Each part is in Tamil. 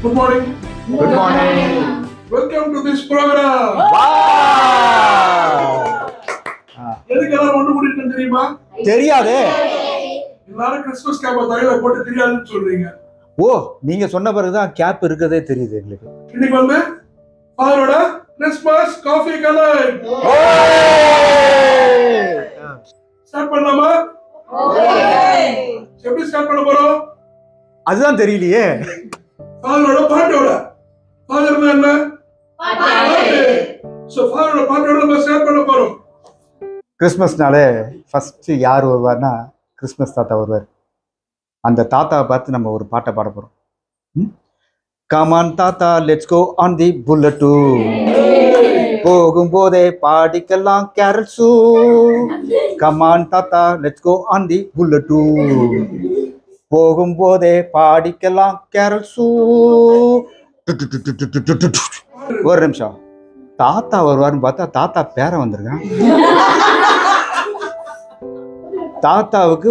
Good morning. Good morning. Welcome to this program. Wow. எதுக்கெல்லாம் ஒன்று கூட்டிட்டு தெரியுமா? தெரியாதே. எல்லாரும் கிறிஸ்மஸ் கேப் தலையில போட்டு தெரியாதுன்னு சொல்றீங்க. ஓ, நீங்க சொன்ன பிறகுதான் கேப் இருக்கதே தெரியுது எங்களுக்கு. இன்னைக்கு வந்து ஃபாதரோட கிறிஸ்மஸ் காஃபி கலர். ஸ்டார்ட் பண்ணலாமா? எப்படி ஸ்டார்ட் பண்ண போறோம்? அதுதான் தெரியலையே. ஃபாதரோட பாட்டோட. ஃபாதர்னா என்ன? பாட்டு. சோ ஃபாதரோட பாட்டோட நம்ம ஸ்டார்ட் பண்ண போறோம். கிறிஸ்மஸ்னாலே ஃபர்ஸ்ட் யார் வருவார்னா கிறிஸ்மஸ் தாத்தா வருவார். அந்த தாத்தாவை பார்த்து நம்ம ஒரு பாட்டை பாட போறோம். கமான் தாத்தா let's go on the bullet. போகும்போதே பாடிக்கலாம் கேரல்ஸு. கமான் தாத்தா let's go on the bullet. போகும்போதே பாடிக்கலாம் கேரல்ஸு. ஒரு நிமிஷம், தாத்தா வருவாருன்னு பார்த்தா தாத்தா பேரன் வந்திருக்கான். தாத்தாவுக்கு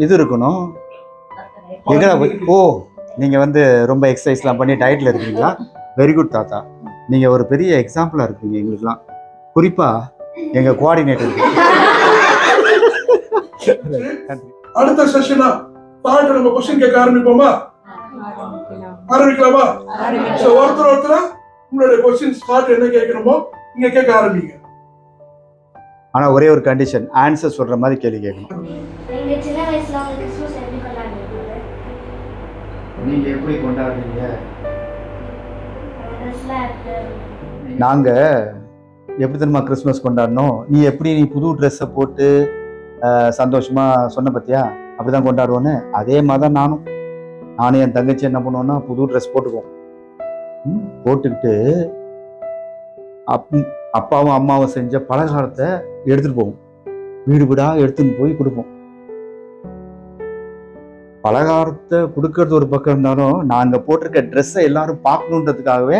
இது இருக்கணும். எங்கடா போய் ஓ, நீங்க வந்து ரொம்ப எக்ஸசைஸ்லாம் பண்ணி டயட்ல இருக்கீங்களா? வெரி குட் தாத்தா, நீங்க ஒரு பெரிய எக்ஸாம்பிளா இருக்கீங்க எங்களுக்குலாம், குறிப்பா எங்க கோஆர்டினேட்டர். அடுத்த செஷனா பாட்டு நம்ம क्वेश्चन கேட்க ஆரம்பிப்போமா? ஆரம்பிக்கலாமா? சோ ஒருத்தரா உங்களுடைய क्वेश्चंस பாட்டு என்ன கேட்கணுமோ நீங்க கேட்க ஆரம்பிங்க. ஆனா ஒரே ஒரு கண்டிஷன், ஆன்சர் சொல்ற மாதிரி கேள்வி கேட்கணும். நீங்க சின்ன வயசுல கிறிஸ்மஸ் எப்படி கொண்டாடுவீங்க? நீங்க எப்படி கொண்டாடுறீங்க? கிறிஸ்மஸ் நாங்க எப்படி தெரியுமா கிறிஸ்மஸ் கொண்டாடணும்? நீ புது ட்ரெஸ்ஸை போட்டு சந்தோஷமா சொன்ன பத்தியா, அப்படிதான் கொண்டாடுவோன்னு. அதே மாதிரி தான் நானும் என் தங்கச்சி என்ன பண்ணுவோம்னா புது ட்ரெஸ் போட்டுக்குவோம். போட்டுக்கிட்டு அப்பாவும் அம்மாவும் செஞ்ச பலகாரத்தை எடுத்துட்டு போவோம். வீடு வீடா எடுத்துன்னு போய் கொடுப்போம். பலகாரத்தை கொடுக்கறது ஒரு பக்கம் இருந்தாலும் நாங்க போட்டிருக்க ட்ரெஸ்ஸை எல்லாரும் பார்க்கணுன்றதுக்காகவே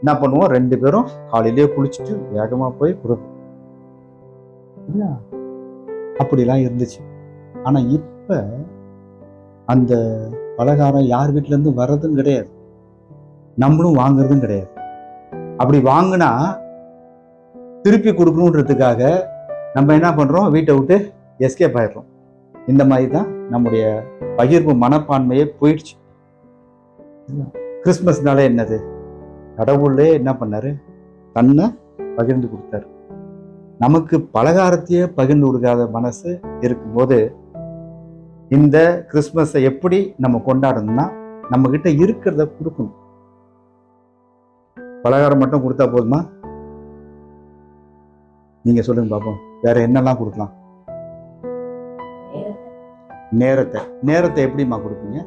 என்ன பண்ணுவோம், 2 பேரும் காலையிலேயே குளிச்சுட்டு வேகமா போய் கொடுப்போம். அப்படிலாம் இருந்துச்சு. ஆனா இப்ப அந்த பலகாரம் யார் வீட்டுல இருந்து வர்றதும் கிடையாது, நம்மளும் வாங்குறதும் கிடையாது. அப்படி வாங்கினா திருப்பி கொடுக்கணுன்றதுக்காக நம்ம என்ன பண்றோம், வீட்டை விட்டு எஸ்கேப் ஆயிடுறோம். இந்த மாதிரி தான் நம்முடைய பகிர்வு மனப்பான்மையே போயிடுச்சு. கிறிஸ்மஸ்னாலே என்னது, கடவுளே என்ன பண்ணாரு, தன்னை பகிர்ந்து கொடுத்தாரு. நமக்கு பலகாரத்தையே பகிர்ந்து கொடுக்காத மனசு இருக்கும்போது இந்த கிறிஸ்மஸை எப்படி நம்ம கொண்டாடணும்னா நம்ம கிட்ட இருக்கிறத கொடுக்கணும். பலகாரம் மட்டும் கொடுத்தா போதுமா? நீங்க சொல்லுங்க பாப்போம், வேற என்னெல்லாம் கொடுக்கலாம்? நேரத்தை எப்படிமா கொடுப்பீங்க?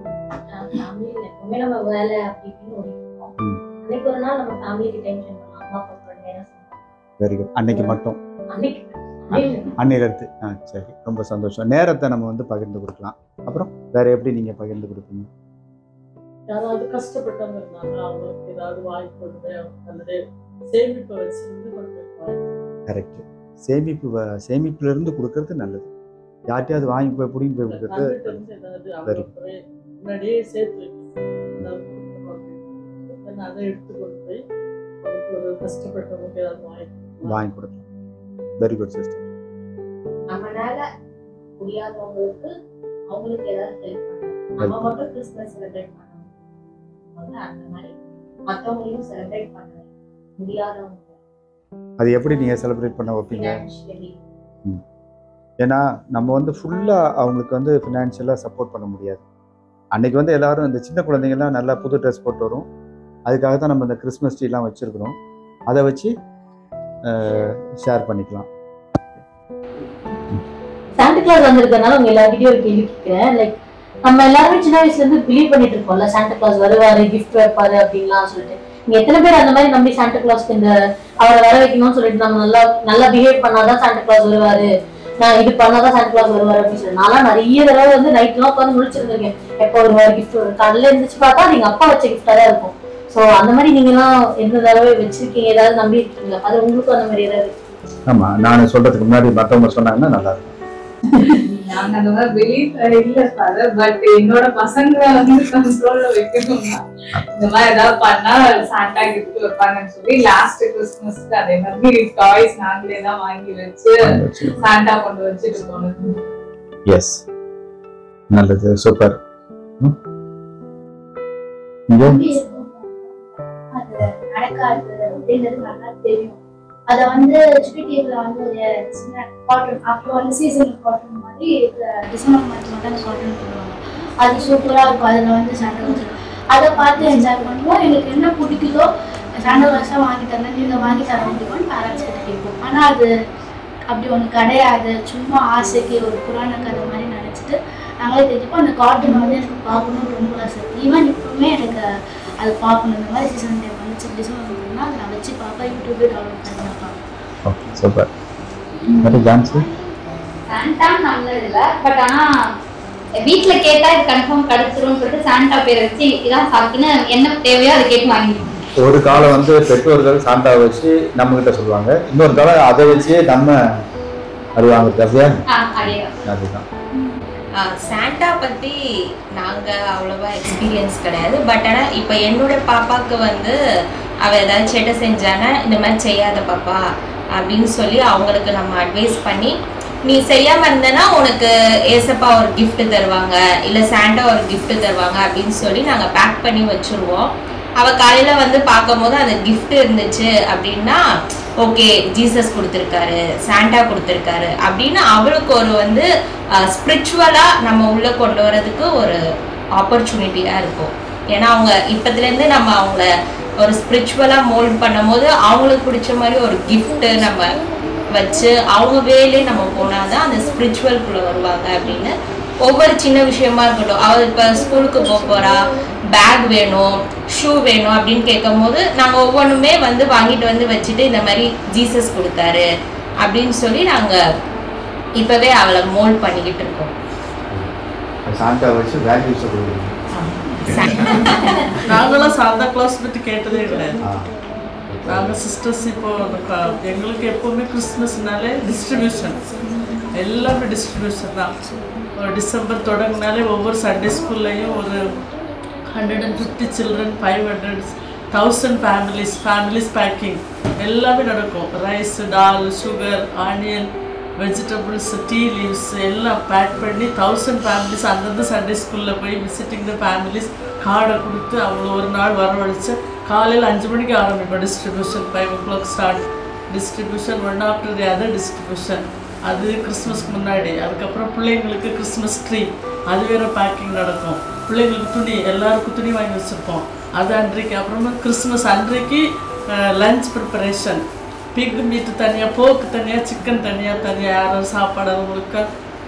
Very good. அன்னைக்கு மட்டும், அன்னையிலிருந்து. சரி, ரொம்ப சந்தோஷம். நேரத்தை நம்ம வந்து பகிர்ந்து கொடுக்கலாம். அப்புறம் வேற எப்படி நீங்க பகிர்ந்து கொடுப்பீங்க? யாராவது கஷ்டப்பட்டவங்க இருந்தாங்க, அவங்களுக்கு ஏதாவது வாங்கி கொடுத்து அல்லது சேமிப்பு வச்சிருந்து கரெக்ட். சேமிப்புல இருந்து கொடுக்கறது நல்லது. யார்ட்டையாவது வாங்கி போய் பிடிங்கி போய் கொடுக்கறது முன்னாடியே சேர்த்து அதை எடுத்து கொண்டு போய் ஒரு கஷ்டப்பட்டவங்களுக்கு ஏதாவது வாங்கி கொடுக்கலாம். Very good sister. நம்மளால முடியாதவங்களுக்கு அவங்களுக்கு ஏதாவது ஹெல்ப் பண்ணணும். நம்ம மட்டும் கிறிஸ்மஸ் செலிப்ரேட் பண்ணணும், அந்த மாதிரி மற்றவங்களையும் செலிப்ரேட் பண்ணணும். முடியாதவங்க அது எப்படி நீங்க செலிப்ரேட் பண்ண வைப்பீங்க? ஏன்னா நம்ம வந்து ஃபுல்லா அவங்களுக்கு வந்து ஃபினான்ஷியலா சப்போர்ட் பண்ண முடியாது. அன்னைக்கு வந்து எல்லாரும் இந்த சின்ன குழந்தைங்கலாம் நல்லா புது ட்ரெஸ் போட்டு வரும். அதுக்காக தான் நம்ம இந்த கிறிஸ்மஸ் ட்ரீலாம் வச்சிருக்கிறோம். அதை வச்சு ஷேர் பண்ணிக்கலாம். சாண்டா கிளாஸ் வந்திருக்கனால உங்க எல்லார்கிட்டயும் ஒரு கேள்வி கேட்கிறேன். லைக் நம்ம எல்லாருமே சின்ன வயசுல இருந்து பிலீவ் பண்ணிட்டு இருக்கோம்ல, சாண்டா கிளாஸ் வருவாரு, கிஃப்ட் வைப்பாரு அப்படின்லாம் சொல்லிட்டு. நீங்க எத்தனை பேர் அந்த மாதிரி நம்பி சாண்டா கிளாஸ்க்கு இந்த அவரை வர வைக்கணும்னு சொல்லிட்டு நம்ம நல்லா பிஹேவ் பண்ணாதான் சாண்டா கிளாஸ் வருவாரு, நான் இது பண்ணாதான் சாண்டா கிளாஸ் வருவாரு அப்படின்னு சொல்லி நான் நிறைய தடவை வந்து நைட்லாம் உட்காந்து முடிச்சிருந்திருக்கேன். எப்போ வருவாரு கிஃப்ட் வரும், காலையில இருந்துச்சு பார்த்தா நீங்க அப்பா வச்ச கிஃப்டா தான் இருக்கும். ஸோ அந்த மாதிரி நீங்க எல்லாம் எந்த தடவை வச்சிருக்கீங்க, ஏதாவது நம்பி இருக்கீங்களா? அது உங்களுக்கும் அந்த மாதிரி ஏதாவது? ஆமா, நான் சொல்றதுக்கு முன்னாடி மற்றவங்க சொன்னாங்கன்னா நல்லா இருக்கும். நாங்க அந்த மாதிரி பிலீஃப் இல்ல ஃபாதர். பட் என்னோட பசங்களை வந்து கண்ட்ரோல்ல வைக்கணும்னா இந்த மாதிரி ஏதாவது பண்ணா சாண்டா கிஃப்ட் வைப்பாங்கன்னு சொல்லி லாஸ்ட் கிறிஸ்துமஸ்க்கு அதே மாதிரி டாய்ஸ் நாங்களே தான் வாங்கி வச்சு சாண்டா கொண்டு வச்சுட்டு போனோம். எஸ், நல்லது, சூப்பர். அது நடக்காது அப்படிங்கிறது நல்லா தெரியும். அத வந்து சுட்டில வந்து ஒரு சின்ன காட்டன் அப்புறம் வந்து சீசன் காட்டன் மாதிரி டிசம்பர் மந்த் தான் காட்டன் போடுவாங்க. அது சூப்பரா இருக்கும். அதுல வந்து சாண்டா கிளாஸ் அதை பார்த்து என்ஜாய் பண்ணுவோம். எங்களுக்கு என்ன பிடிக்குதோ சாண்டா கிளாஸா வாங்கி தரேன், நீங்க வாங்கி தர முடியும்னு பேரண்ட்ஸ் கிட்ட கேட்போம். ஆனா அது அப்படி ஒன்று கிடையாது. சும்மா ஆசைக்கு ஒரு புராண கதை மாதிரி நினைச்சிட்டு நாங்களே தெரிஞ்சுப்போம். அந்த கார்ட்டூன் வந்து எனக்கு பார்க்கணும்னு ரொம்ப ஆசை. ஈவன் இப்பவுமே எனக்கு அது பார்க்கணும். இந்த மாதிரி சீசன் டைம் வந்துச்சு டிசம்பர் மந்த்னா அதை நான் வச்சு பார்ப்பேன். யூடியூப்ல டவுன்லோட் பண்ணி நான் பார்ப்பேன். Okay, super. வேற டான்ஸ் சாண்டா நல்லது இல்ல, பட் ஆனா வீட்ல கேட்டா இது கன்ஃபார்ம் கிடைச்சிரும்னு சொல்லிட்டு சாண்டா பேரை வச்சு இதான் சாப்பிட்டுன்னு என்ன தேவையோ அதை கேட்டு வாங்கிடுவோம். ஒரு காலம் வந்து பெற்றோர்கள் சாண்டா வச்சு நம்ம கிட்ட சொல்லுவாங்க, இன்னொரு காலம் அதை வச்சு நம்ம அறிவாங்க. அதுதான் சாண்டா பற்றி நாங்கள் அவ்வளோவா எக்ஸ்பீரியன்ஸ் கிடையாது. பட் ஆனால் இப்போ என்னோட பாப்பாவுக்கு வந்து அவள் ஏதாவது சேட்டை செஞ்சானா இந்த மாதிரி செய்யாத பாப்பா அப்படின்னு சொல்லி அவங்களுக்கு நம்ம அட்வைஸ் பண்ணி, நீ செய்யாமல் இருந்தேன்னா உனக்கு ஏசப்பா ஒரு கிஃப்ட் தருவாங்க, இல்லை சாண்டா ஒரு கிஃப்ட் தருவாங்க அப்படின்னு சொல்லி நாங்கள் பேக் பண்ணி வச்சுருவோம். அவள் காலையில் வந்து பார்க்கும் போது அந்த கிஃப்ட் இருந்துச்சு அப்படின்னா ஓகே ஜீசஸ் கொடுத்துருக்காரு, சாண்டா கொடுத்துருக்காரு அப்படின்னு அவளுக்கு ஒரு வந்து ஸ்பிரிச்சுவலாக நம்ம உள்ளே கொண்டு வரதுக்கு ஒரு ஆப்பர்ச்சுனிட்டியாக இருக்கும். ஏன்னா அவங்க இப்போதுலேருந்து நம்ம அவங்கள ஒரு ஸ்பிரிச்சுவலாக மோல்ட் பண்ணும் போது அவங்களுக்கு பிடிச்ச மாதிரி ஒரு கிஃப்ட்டு நம்ம வச்சு அவங்க வேலையே நம்ம போனால் தான் அந்த ஸ்பிரிச்சுவல்குள்ளே வருவாங்க அப்படின்னு ஒவ்வொரு சின்ன விஷயமா இருக்கட்டும். அவள் இப்போ ஸ்கூலுக்கு போகிறா, பேக் வேணும், ஷூ வேணும் அப்படின்னு கேட்கும் போது நாங்கள் ஒவ்வொன்றுமே வந்து வாங்கிட்டு வந்து வச்சுட்டு இந்த மாதிரி ஜீசஸ் கொடுத்தாரு அப்படின்னு சொல்லி நாங்கள் இப்போவே அவளை மோல்ட் பண்ணிக்கிட்டு இருக்கோம். சாண்டா வச்சு வேல்யூஸ் கொடுக்குறோம். நாங்களாம் சாண்டா கிளாஸ் பற்றி கேட்டதே கிடையாது. நாங்கள் சிஸ்டர்ஸ் இப்போ எங்களுக்கு எப்போவுமே கிறிஸ்மஸ்னாலே டிஸ்ட்ரிபியூஷன், எல்லாமே டிஸ்ட்ரிபியூஷன் தான். டிசம்பர் தொடங்கினாலே ஒவ்வொரு சண்டே ஸ்கூல்லையும் ஒரு 150 சில்ட்ரன், 500, 1000 ஃபேமிலிஸ் பேக்கிங் எல்லாமே நடக்கும். Rice, dal, sugar, onion, vegetables, tea leaves எல்லாம் பேக் பண்ணி 1000 ஃபேமிலிஸ் அந்தந்த சண்டே ஸ்கூலில் போய் விசிட்டிங் த ஃபேமிலிஸ் கார்டை கொடுத்து அவ்வளோ ஒரு நாள் வரவழைச்சு காலையில் 5 மணிக்கு ஆரம்பிப்போம் distribution. 5 o'clock start distribution, one after the other distribution. அது கிறிஸ்மஸ்க்கு முன்னாடி. அதுக்கப்புறம் பிள்ளைங்களுக்கு கிறிஸ்மஸ் ட்ரீ அது வேறு பேக்கிங் நடக்கும். பிள்ளைங்களுக்கு துணி, எல்லாருக்கும் துணி வாங்கி வச்சுருப்போம் அது அன்றைக்கு. அப்புறமா கிறிஸ்மஸ் அன்றைக்கு லஞ்ச் ப்ரிப்பரேஷன், பிக் மீட்டு தனியாக, போக்கு தனியாக, சிக்கன் தனியாக யாரும் சாப்பாடு அவங்களுக்கு.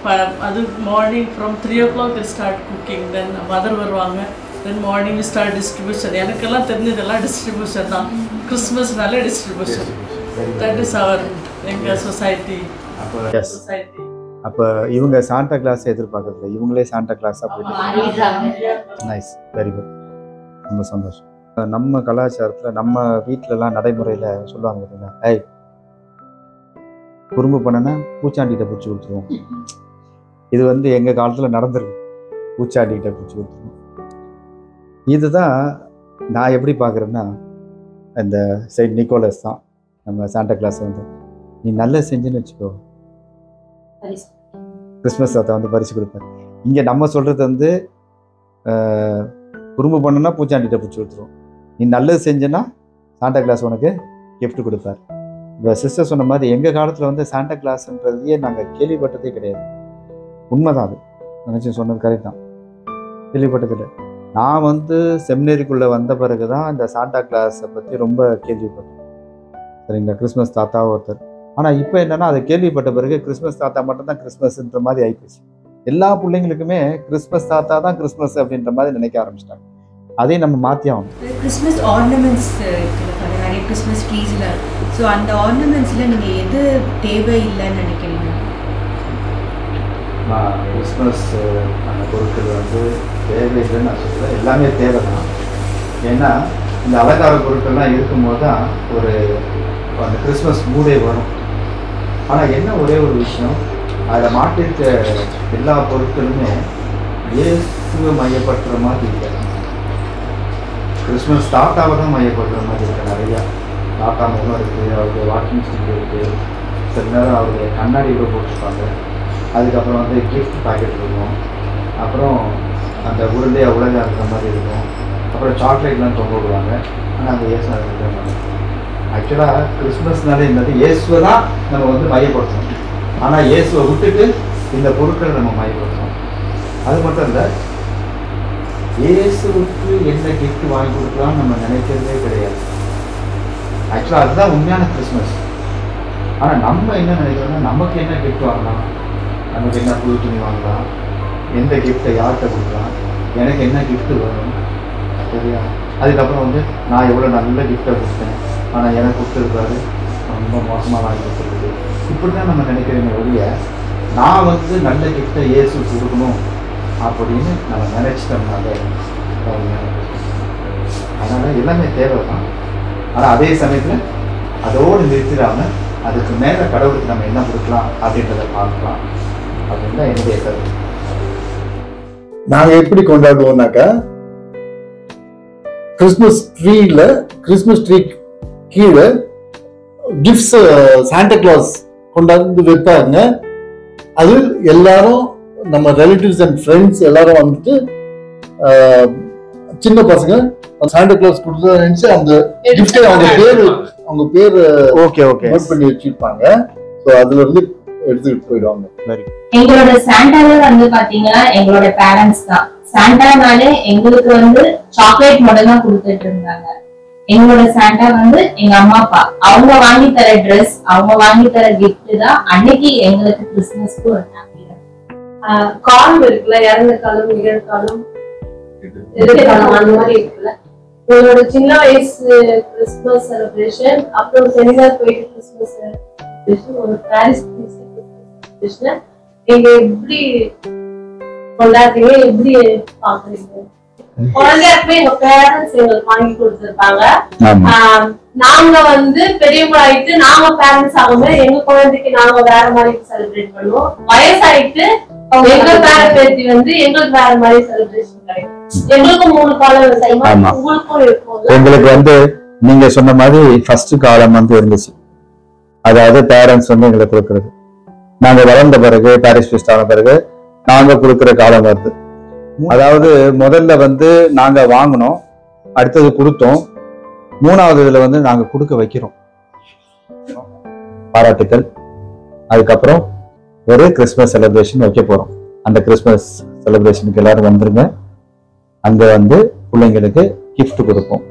அது morning from 3 o'clock start cooking. Then mother வருவாங்க. Then morning start distribution. எனக்கெல்லாம் தெரிஞ்சதெல்லாம் டிஸ்ட்ரிபியூஷன் தான். கிறிஸ்மஸ்னாலே டிஸ்ட்ரிபியூஷன். தட் இஸ் அவர் எங்கள் சொசைட்டி. சொசைட்டி அப்போ இவங்க சாண்டா கிளாஸ் எதிர்பார்க்கறதில்ல, இவங்களே சாண்டா கிளாஸாக போயிட்டு. நைஸ், வெரி குட், ரொம்ப சந்தோஷம். நம்ம கலாச்சாரத்தில் நம்ம வீட்டிலலாம் நடைமுறையில் சொல்லுவாங்க பார்த்தீங்கன்னா, ஏய் குறும்பு பண்ணனா பூச்சாண்டிகிட்ட பிடிச்சி கொடுத்துருவோம். இது வந்து எங்கள் காலத்தில் நடந்துருக்கு. பூச்சாண்டிகிட்ட பிடிச்சி கொடுத்துருவோம். இதுதான் நான் எப்படி பார்க்குறேன்னா, இந்த செயின்ட் நிக்கோலஸ் தான் நம்ம சாண்டா கிளாஸ் வந்து, நீ நல்லா செஞ்சுன்னு வச்சுக்கோ, கிறிஸ்மஸ் தாத்தா வந்து பரிசு கொடுப்பார். இங்கே நம்ம சொல்கிறது வந்து குறும்பு பண்ணுன்னா பூச்சாண்டிகிட்ட பிடிச்சி கொடுத்துருவோம். நீ நல்லது செஞ்சேன்னா சாண்டா கிளாஸ் உனக்கு கிஃப்ட் கொடுப்பார். இப்போ சிஸ்டர் சொன்ன மாதிரி எங்கள் காலத்தில் வந்து சாண்டா கிளாஸ்ன்றதையே நாங்கள் கேள்விப்பட்டதே கிடையாது. உண்மைதான், அது நினச்சி சொன்னது கரெக்ட் தான், கேள்விப்பட்டதில்லை. நான் வந்து செமினரிக்குள்ளே வந்த பிறகு தான் இந்த சாண்டா கிளாஸை பற்றி ரொம்ப கேள்விப்பட்டேன். சரிங்களா, கிறிஸ்மஸ் தாத்தா ஒருத்தர். ஆனால் இப்போ என்னென்னா, அதை கேள்விப்பட்ட பிறகு கிறிஸ்மஸ் தாத்தா மட்டும்தான் கிறிஸ்மஸ்ன்ற மாதிரி ஆகிப்போச்சு. எல்லா பிள்ளைங்களுக்குமே கிறிஸ்மஸ் தாத்தா தான் கிறிஸ்மஸ் அப்படின்ற மாதிரி நினைக்க ஆரம்பிச்சிட்டாங்க. அதையும் நம்ம மாற்றி ஆகணும். கிறிஸ்மஸ் ஆர்னமெண்ட்ஸ் இருக்குல்ல, நிறைய கிறிஸ்மஸ் ட்ரீஸில். ஸோ அந்த ஆர்னமெண்ட்ஸில் நீங்கள் எது தேவையில்லைன்னு நினைக்கிறீங்க? கிறிஸ்மஸ் அந்த பொருட்கள் வந்து தேவையில்லைன்னு நான் சொல்ல, எல்லாமே தேவை தான். ஏன்னா இந்த அலங்கார பொருட்கள்லாம் இருக்கும்போது தான் ஒரு அந்த கிறிஸ்மஸ் மூடே வரும். ஆனால் என்ன ஒரே ஒரு விஷயம், அதில் மாட்டிருக்க எல்லா பொருட்களுமே இயேசுவை மையப்படுத்துகிற மாதிரி இல்லை. கிறிஸ்மஸ் தாத்தாவை தான் மையப்படுத்துகிற மாதிரி இருக்குது. நிறையா தாத்தா முகம் இருக்குது, அவருடைய வாக்கிங் ஸ்டிக் இருக்குது, சில நேரம் அவருடைய கண்ணாடி கூட போட்டிருப்பாங்க. அதுக்கப்புறம் வந்து கிஃப்ட் பேக்கெட் இருக்கும், அப்புறம் அந்த உருண்டையாக உலகம் இருக்கிற மாதிரி இருக்கும், அப்புறம் சாக்லேட்லாம் தொங்க விடுவாங்க. ஆனால் அந்த இயேசு அதை இருக்கிற மாதிரி ஆக்சுவலாக கிறிஸ்மஸ்னாலே என்னது இயேசுவை தான் நம்ம வந்து மையப்படுத்தணும். ஆனால் இயேசுவை விட்டுட்டு இந்த பொருட்களை நம்ம மையப்படுத்தணும். அது மட்டும் இல்லை, இயேசுவுக்கு என்ன கிஃப்ட் வாங்கி கொடுக்கலாம்னு நம்ம நினைக்கிறதே கிடையாது. ஆக்சுவலாக அதுதான் உண்மையான கிறிஸ்மஸ். ஆனால் நம்ம என்ன நினைக்கிறோம்னா நமக்கு என்ன கிஃப்ட் வாங்கலாம், நமக்கு என்ன புது துணி வாங்கலாம், எந்த கிஃப்ட்டை யார்கிட்ட கொடுக்கலாம், எனக்கு என்ன கிஃப்ட்டு வரும் சரியா. அதுக்கப்புறம் வந்து நான் எவ்வளோ நல்ல கிஃப்டை கொடுத்தேன், ஆனால் எனக்கு கொடுத்துருக்காரு ரொம்ப மோசமாக வாங்கி கொடுத்துருக்கு. இப்படி தான் நம்ம நினைக்கிறீங்க ஒழிய நான் வந்து நல்ல கிஃப்டை இயேசு கொடுக்கணும் அப்படின்னு நம்ம நினச்சிட்டோம்னாலே அதனால் எல்லாமே தேவை தான். ஆனால் அதே சமயத்தில் அதோடு நிறுத்திடாமல் அதுக்கு மேலே கடவுளுக்கு நம்ம என்ன கொடுக்கலாம் அப்படின்றத பார்க்கலாம் அப்படின்னு தான் என்னுடைய கருத்து. நாங்கள் எப்படி கொண்டாடுவோம்னாக்கா, கிறிஸ்மஸ் ட்ரீ கீழே கிஃப்ட்ஸ் சாண்டா கிளாஸ் கொண்டாந்து வைப்பாங்க. அது எல்லாரும் நம்ம ரிலேட்டிவ்ஸ் அண்ட் ஃப்ரெண்ட்ஸ் எல்லாரும் வந்துட்டு சின்ன பசங்க சாண்டா கிளாஸ் கொடுத்தா நினைச்சு அந்த கிஃப்டை அவங்க பேர் ஓகே நோட் பண்ணி வச்சிருப்பாங்க. ஸோ அதுல இருந்து எடுத்துக்கிட்டு போயிடுவாங்க. எங்களோட சாண்டாவே வந்து பாத்தீங்கன்னா எங்களோட பேரண்ட்ஸ் தான். சாண்டானாலே எங்களுக்கு வந்து சாக்லேட் மட்டும் தான் கொடுத்துட்டு இருந்தாங்க. எங்களோட சாண்டா வந்து எங்க அம்மா அப்பா அவங்க வாங்கி தர ட்ரெஸ், அவங்க வாங்கி தர கிஃப்ட் தான் அன்னைக்கு எங்களுக்கு கிறிஸ்துமஸ்க்கு ஒரு காலம் இருக்குல்ல, இறந்த காலம், நிகழ்காலம், எதிர்காலம், அந்த மாதிரி இருக்குல்ல. உங்களோட சின்ன வயசு கிறிஸ்துமஸ் செலிப்ரேஷன், அப்புறம் செமினார் போயிட்டு கிறிஸ்துமஸ் செலிப்ரேஷன், ஒரு பாரிஸ் செலிப்ரேஷன் நீங்க எப்படி கொண்டாடுறீங்க, எப்படி பாக்குறீங்க? குழந்தையாக்குமே எங்க பேரண்ட்ஸ் எங்களுக்கு வாங்கி கொடுத்துருப்பாங்க. நாங்க வந்து பெரியவங்க ஆயிட்டு நாங்க பேரண்ட்ஸ் ஆகும்போது எங்க குழந்தைக்கு நாங்க வேற மாதிரி செலிப்ரேட் பண்ணுவோம். வயசாயிட்டு எங்க பேர பேத்தி வந்து எங்களுக்கு வேற மாதிரி செலிப்ரேஷன் கிடைக்கும். எங்களுக்கும் 3 காலம் உங்களுக்கும் இருக்கும். எங்களுக்கு வந்து நீங்க சொன்ன மாதிரி ஃபர்ஸ்ட் காலம் வந்து இருந்துச்சு, அதாவது பேரண்ட்ஸ் வந்து எங்களுக்கு கொடுக்கறது. நாங்க வளர்ந்த பிறகு பாரிஸ் ஃபெஸ்ட் ஆன பிறகு நாங்க கொடுக்குற காலம் வருது. அதாவது முதல்ல வந்து நாங்க வாங்கினோம், அடுத்தது கொடுத்தோம், 3வது இதுல வந்து நாங்க கொடுக்க வைக்கிறோம். பாராட்டுக்கள். அதுக்கப்புறம் ஒரு கிறிஸ்மஸ் செலிப்ரேஷன் வைக்க போறோம். அந்த கிறிஸ்மஸ் செலிப்ரேஷனுக்கு எல்லாரும் வந்துருங்க. அங்க வந்து பிள்ளைங்களுக்கு கிஃப்ட் கொடுப்போம்.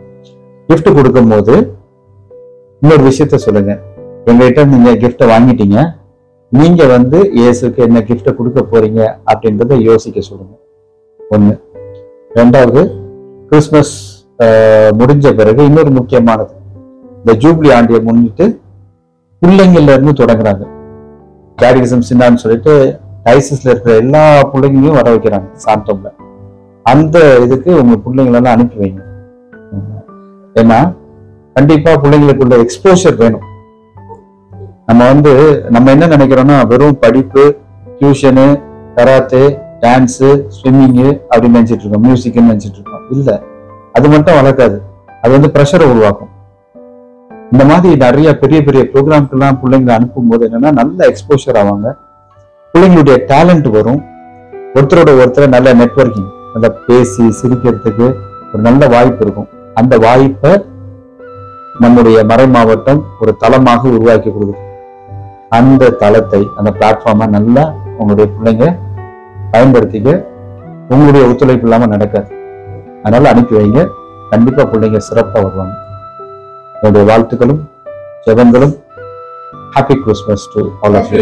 கிஃப்ட் கொடுக்கும் போது இன்னொரு விஷயத்த சொல்லுங்க, எங்ககிட்ட நீங்க கிஃப்ட வாங்கிட்டீங்க, நீங்க வந்து இயேசுக்கு என்ன கிஃப்ட கொடுக்க போறீங்க அப்படின்றத யோசிக்க சொல்லுங்க. 1. 2வது, கிறிஸ்மஸ் முடிஞ்ச பிறகு இன்னொரு முக்கியமானது, இந்த ஜூப்ளி ஆண்டியை முன்னிட்டு பிள்ளைங்கள்ல இருந்து தொடங்குறாங்க. கேட்டகிசம் சின்னான்னு சொல்லிட்டு டைசஸ்ல இருக்கிற எல்லா பிள்ளைங்களையும் வர வைக்கிறாங்க சாந்தோம்ல. அந்த இதுக்கு உங்க பிள்ளைங்களெல்லாம் அனுப்பி வைங்க. ஏன்னா கண்டிப்பா பிள்ளைங்களுக்குள்ள எக்ஸ்போஷர் வேணும். நம்ம என்ன நினைக்கிறோம்னா வெறும் படிப்பு, டியூஷனு, கராத்தே, டான்ஸு, ஸ்விம்மிங்கு அப்படின்னு நினைச்சிட்டு இருக்கோம், மியூசிக்னு நினைச்சிட்டு இருக்கோம். இல்ல, அது மட்டும் வளர்க்காது, அது வந்து ப்ரெஷரை உருவாக்கும். இந்த மாதிரி நிறைய பெரிய பெரிய ப்ரோக்ராம்க்கெல்லாம் பிள்ளைங்களை அனுப்பும் போது என்னன்னா நல்ல எக்ஸ்போஷர் ஆவாங்க, பிள்ளைங்களுடைய டேலண்ட் வரும், ஒருத்தரோட ஒருத்தர் நல்ல நெட்வொர்க்கிங், அந்த பேசி சிரிக்கிறதுக்கு ஒரு நல்ல வாய்ப்பு இருக்கும். அந்த வாய்ப்பை நம்முடைய மறை மாவட்டம் ஒரு தளமாக உருவாக்கி கொடுக்குது. அந்த தளத்தை, அந்த பிளாட்ஃபார்மை நல்லா உங்களுடைய பிள்ளைங்க பயன்படுத்திக்க. உங்களுடைய ஒத்துழைப்பு இல்லாம நடக்காது. அதனால அனுப்பி வைங்க, கண்டிப்பா பிள்ளைங்க சிறப்பா வருவாங்க. என்னுடைய வாழ்த்துக்களும் ஜெபங்களும். Happy Christmas to all of you.